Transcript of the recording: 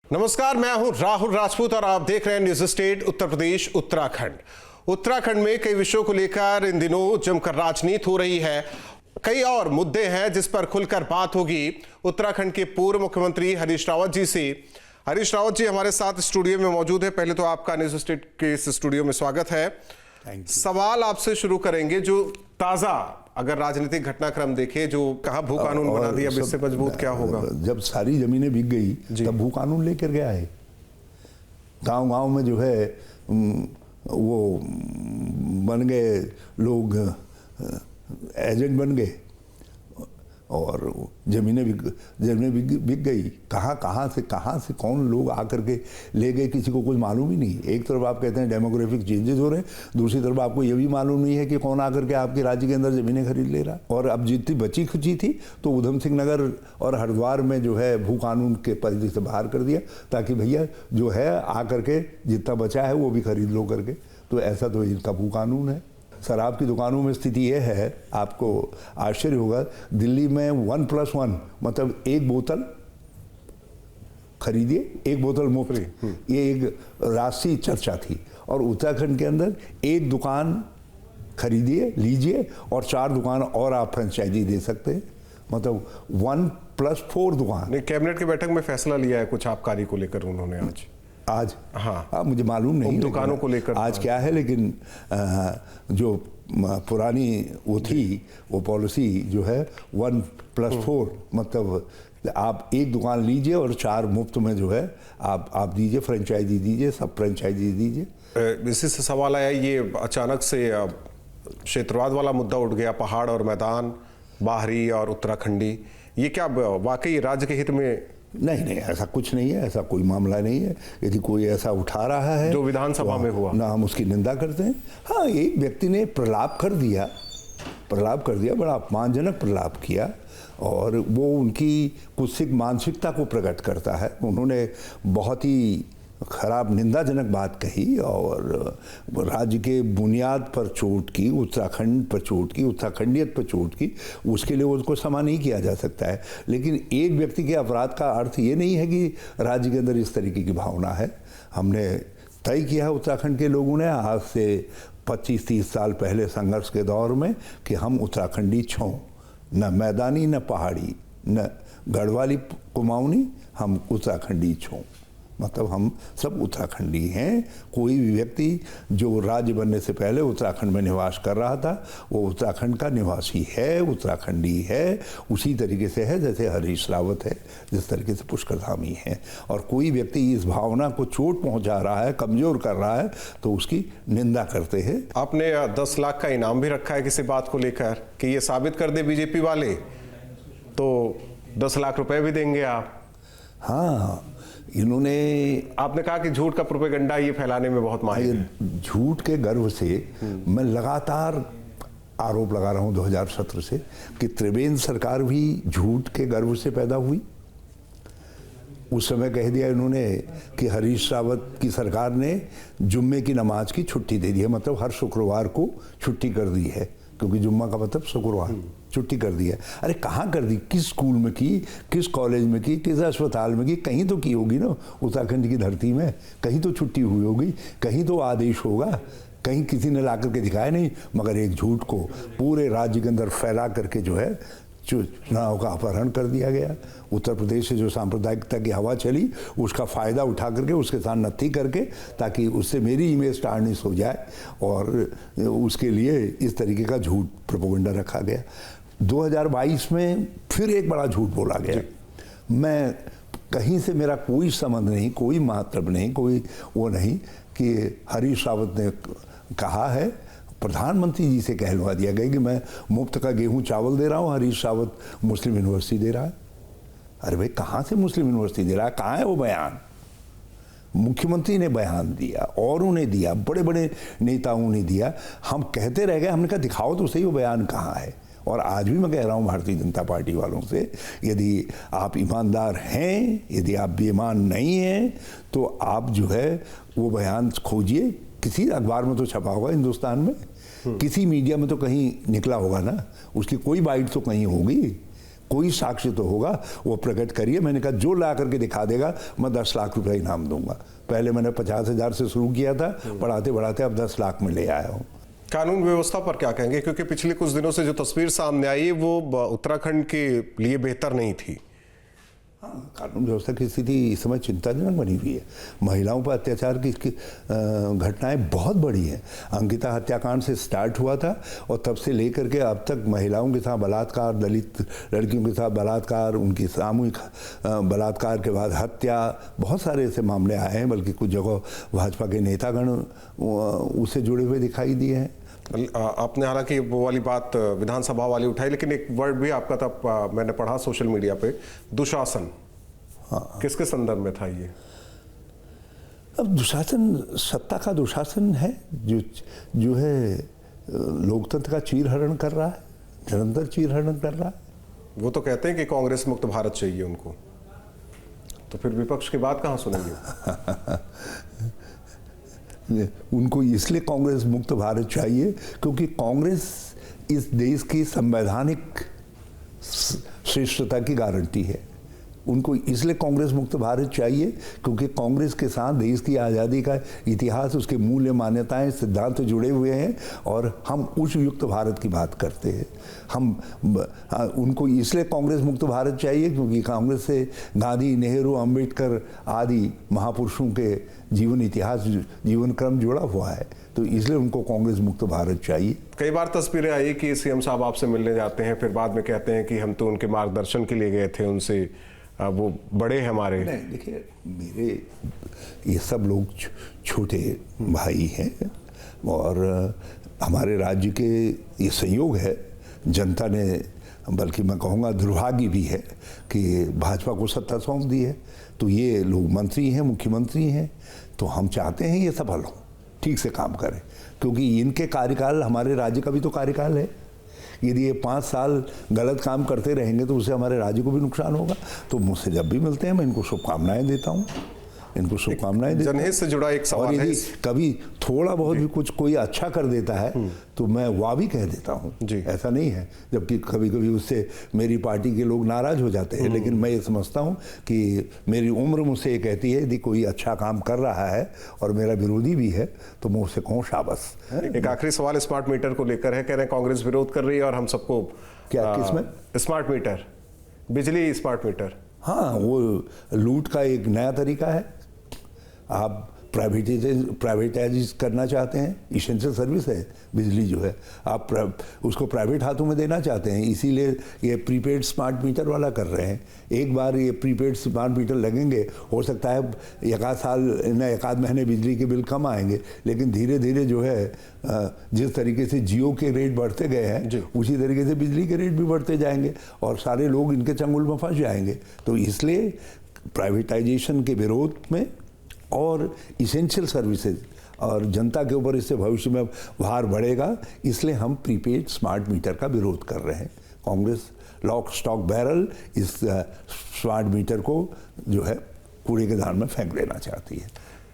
नमस्कार, मैं हूं राहुल राजपूत और आप देख रहे हैं न्यूज स्टेट उत्तर प्रदेश उत्तराखंड। उत्तराखंड में कई विषयों को लेकर इन दिनों जमकर राजनीति हो रही है। कई और मुद्दे हैं जिस पर खुलकर बात होगी उत्तराखंड के पूर्व मुख्यमंत्री हरीश रावत जी से। हरीश रावत जी हमारे साथ स्टूडियो में मौजूद है। पहले तो आपका न्यूज स्टेट के इस स्टूडियो में स्वागत है। सवाल आपसे शुरू करेंगे, जो ताजा अगर राजनीतिक घटनाक्रम देखे, जो कहा भू कानून बना दिया, अब इससे मजबूत क्या होगा? जब सारी जमीनें बिक गई तब भू कानून लेकर गया है। गांव-गांव में जो है वो बन गए लोग, एजेंट बन गए और जमीनें बिक गई। कहाँ से कौन लोग आकर के ले गए, किसी को कुछ मालूम ही नहीं। एक तरफ आप कहते हैं डेमोग्राफिक चेंजेस हो रहे हैं, दूसरी तरफ आपको ये भी मालूम नहीं है कि कौन आकर के आपके राज्य के अंदर ज़मीनें खरीद ले रहा। और अब जितनी बची खुची थी तो उधम सिंह नगर और हरिद्वार में जो है भू कानून के परिधि से बाहर कर दिया, ताकि भैया जो है आकर के जितना बचा है वो भी खरीद लो करके। तो ऐसा तो इनका भू कानून है। शराब की दुकानों में स्थिति यह है, आपको आश्चर्य होगा, दिल्ली में 1+1 मतलब एक बोतल खरीदिए, एक बोतल मुफ्त, ये एक राष्ट्रीय चर्चा थी। और उत्तराखंड के अंदर एक दुकान खरीदिए, लीजिए और 4 दुकान और आप फ्रेंचाइजी दे सकते हैं, मतलब 1+4 दुकान। कैबिनेट की बैठक में फैसला लिया है कुछ आबकारी को लेकर उन्होंने आज। हाँ, मुझे मालूम नहीं दुकानों को लेकर आज क्या है, लेकिन जो पुरानी वो थी वो पॉलिसी जो है 1+4 मतलब आप एक दुकान लीजिए और 4 मुफ्त में जो है आप दीजिए, फ्रेंचाइजी दीजिए, सब फ्रेंचाइजी दीजिए। इसी से सवाल आया, ये अचानक से क्षेत्रवाद वाला मुद्दा उठ गया, पहाड़ और मैदान, बाहरी और उत्तराखंडी, ये क्या वाकई राज्य के हित में? नहीं, ऐसा कुछ नहीं है, ऐसा कोई मामला नहीं है। यदि कोई ऐसा उठा रहा है जो विधानसभा में हुआ ना, हम उसकी निंदा करते हैं। हाँ, एक व्यक्ति ने प्रलाप कर दिया, बड़ा अपमानजनक प्रलाप किया और वो उनकी कुत्सित मानसिकता को प्रकट करता है। उन्होंने बहुत ही खराब निंदाजनक बात कही और राज्य के बुनियाद पर चोट की, उत्तराखंड पर चोट की, उत्तराखंडियत पर चोट की। उसके लिए उसको क्षमा नहीं किया जा सकता है, लेकिन एक व्यक्ति के अपराध का अर्थ ये नहीं है कि राज्य के अंदर इस तरीके की भावना है। हमने तय किया है उत्तराखंड के लोगों ने आज से 25-30 साल पहले संघर्ष के दौर में कि हम उत्तराखंडी छों, न मैदानी न पहाड़ी न गढ़वाली कुमाऊनी, हम उत्तराखंडी छों, मतलब हम सब उत्तराखंडी हैं। कोई भी व्यक्ति जो राज्य बनने से पहले उत्तराखंड में निवास कर रहा था वो उत्तराखंड का निवासी है, उत्तराखंडी है। उसी तरीके से है जैसे हरीश रावत है, जिस तरीके से पुष्कर धामी है। और कोई व्यक्ति इस भावना को चोट पहुंचा रहा है, कमजोर कर रहा है, तो उसकी निंदा करते हैं। आपने 10 लाख का इनाम भी रखा है किसी बात को लेकर कि ये साबित कर दे बीजेपी वाले तो 10 लाख रुपए भी देंगे आप। हाँ, इन्होंने, आपने कहा कि झूठ का प्रोपेगेंडा ये फैलाने में बहुत माहिर है। झूठ के गर्व से मैं लगातार आरोप लगा रहा हूं 2017 से कि त्रिवेंद्र सरकार भी झूठ के गर्व से पैदा हुई। उस समय कह दिया इन्होंने कि हरीश रावत की सरकार ने जुम्मे की नमाज की छुट्टी दे दी है, मतलब हर शुक्रवार को छुट्टी कर दी है, क्योंकि जुम्मा का मतलब शुक्रवार, छुट्टी कर दी है। अरे कहाँ कर दी? किस स्कूल में की, किस कॉलेज में की, किस अस्पताल में की? कहीं तो की होगी ना उत्तराखंड की धरती में, कहीं तो छुट्टी हुई होगी, कहीं तो आदेश होगा, कहीं किसी ने ला करके दिखाया नहीं। मगर एक झूठ को पूरे राज्य के अंदर फैला करके जो है चुनाव का अपहरण कर दिया गया। उत्तर प्रदेश से जो सांप्रदायिकता की हवा चली उसका फ़ायदा उठा करके उसके साथ नत्थी करके, ताकि उससे मेरी इमेज टार्निश हो जाए, और उसके लिए इस तरीके का झूठ प्रोपेगेंडा रखा गया। 2022 में फिर एक बड़ा झूठ बोला गया। मैं कहीं से, मेरा कोई संबंध नहीं, कोई मतलब नहीं, कोई वो नहीं कि हरीश रावत ने कहा है, प्रधानमंत्री जी से कहलवा दिया गया कि मैं मुफ्त का गेहूं चावल दे रहा हूं, हरीश रावत मुस्लिम यूनिवर्सिटी दे रहा है। अरे भाई, कहाँ से मुस्लिम यूनिवर्सिटी दे रहा है? कहाँ है वो बयान? मुख्यमंत्री ने बयान दिया, औरों ने दिया, बड़े बड़े नेताओं ने दिया। हम कहते रह गए, हमने कहा दिखाओ तो सही वो बयान कहाँ है। और आज भी मैं कह रहा हूँ भारतीय जनता पार्टी वालों से, यदि आप ईमानदार हैं, यदि आप बेईमान नहीं हैं, तो आप जो है वो बयान खोजिए। किसी अखबार में तो छपा होगा हिंदुस्तान में, किसी मीडिया में तो कहीं निकला होगा ना, उसकी कोई बाइट तो कहीं होगी, कोई साक्ष्य तो होगा, वो प्रकट करिए। मैंने कहा जो ला करके दिखा देगा मैं 10 लाख रुपए इनाम दूंगा। पहले मैंने 50,000 से शुरू किया था, बढ़ाते बढ़ाते अब 10 लाख में ले आया हूँ। कानून व्यवस्था पर क्या कहेंगे, क्योंकि पिछले कुछ दिनों से जो तस्वीर सामने आई वो उत्तराखंड के लिए बेहतर नहीं थी। हाँ, कानून व्यवस्था की स्थिति इस समय चिंताजनक बनी हुई है। महिलाओं पर अत्याचार की घटनाएं बहुत बढ़ी हैं। अंकिता हत्याकांड से स्टार्ट हुआ था और तब से लेकर के अब तक महिलाओं के साथ बलात्कार, दलित लड़कियों के साथ बलात्कार, उनकी सामूहिक बलात्कार के बाद हत्या, बहुत सारे ऐसे मामले आए हैं। बल्कि कुछ जगह भाजपा के नेतागण उससे जुड़े हुए दिखाई दिए हैं। आपने हालांकि वो वाली बात विधानसभा वाली उठाई, लेकिन एक वर्ड भी आपका था, मैंने पढ़ा सोशल मीडिया पे, दुशासन। हाँ, किसके संदर्भ में था ये? अब दुशासन सत्ता का दुशासन है, जो है लोकतंत्र का चीरहरण कर रहा है, निरंतर चीरहरण कर रहा है। वो तो कहते हैं कि कांग्रेस मुक्त भारत चाहिए उनको, तो फिर विपक्ष की बात कहाँ सुनेंगे? उनको इसलिए कांग्रेस मुक्त भारत चाहिए क्योंकि कांग्रेस इस देश की संवैधानिक श्रेष्ठता की गारंटी है। उनको इसलिए कांग्रेस मुक्त भारत चाहिए क्योंकि कांग्रेस के साथ देश की आज़ादी का इतिहास, उसके मूल्य, मान्यताएं, सिद्धांत जुड़े हुए हैं और हम उच्च युक्त भारत की बात करते हैं। उनको इसलिए कांग्रेस मुक्त भारत चाहिए क्योंकि कांग्रेस से गांधी, नेहरू, अंबेडकर आदि महापुरुषों के जीवन इतिहास, जीवन क्रम जुड़ा हुआ है, तो इसलिए उनको कांग्रेस मुक्त भारत चाहिए। कई बार तस्वीरें आई कि सीएम साहब आपसे मिलने जाते हैं, फिर बाद में कहते हैं कि हम तो उनके मार्गदर्शन के लिए गए थे, उनसे वो बड़े हैं हमारे। नहीं, देखिए, मेरे ये सब लोग छोटे भाई हैं और हमारे राज्य के ये संयोग है। जनता ने, बल्कि मैं कहूँगा दुर्भाग्य भी है कि भाजपा को सत्ता सौंप दी है। तो ये लोग मंत्री हैं, मुख्यमंत्री हैं, तो हम चाहते हैं ये सफल हो, ठीक से काम करें, क्योंकि इनके कार्यकाल हमारे राज्य का भी तो कार्यकाल है। यदि ये 5 साल गलत काम करते रहेंगे तो उससे हमारे राज्य को भी नुकसान होगा। तो मुझसे जब भी मिलते हैं मैं इनको शुभकामनाएं देता हूँ, इनको शुभकामनाएं देता हूँ। जनहित से जुड़ा एक सवाल है। और यदि कभी थोड़ा बहुत भी कुछ कोई अच्छा कर देता है तो मैं वाह भी कह देता हूँ, ऐसा नहीं है। जबकि कभी कभी उससे मेरी पार्टी के लोग नाराज हो जाते हैं, लेकिन मैं ये समझता हूँ कि मेरी उम्र मुझसे ये कहती है यदि कोई अच्छा काम कर रहा है और मेरा विरोधी भी है तो मैं उससे कहूँ शाबाश। एक आखिरी सवाल स्मार्ट मीटर को लेकर है। कह रहे हैं कांग्रेस विरोध कर रही है और हम सबको क्या, किसमें? स्मार्ट मीटर, बिजली स्मार्ट मीटर। हाँ, वो लूट का एक नया तरीका है। आप प्राइवेटाइज करना चाहते हैं, इसेंशियल सर्विस है बिजली जो है, आप उसको प्राइवेट हाथों में देना चाहते हैं, इसीलिए ये प्रीपेड स्मार्ट मीटर वाला कर रहे हैं। एक बार ये प्रीपेड स्मार्ट मीटर लगेंगे, हो सकता है एक आध महीने बिजली के बिल कम आएंगे, लेकिन धीरे धीरे जो है जिस तरीके से जियो के रेट बढ़ते गए हैं उसी तरीके से बिजली के रेट भी बढ़ते जाएंगे और सारे लोग इनके चंगुल में फंस जाएंगे। तो इसलिए प्राइवेटाइजेशन के विरोध में और इसेंशियल सर्विसेज और जनता के ऊपर इससे भविष्य में भार बढ़ेगा, इसलिए हम प्रीपेड स्मार्ट मीटर का विरोध कर रहे हैं। कांग्रेस लॉक स्टॉक बैरल इस स्मार्ट मीटर को जो है कूड़े के दान में फेंक देना चाहती है।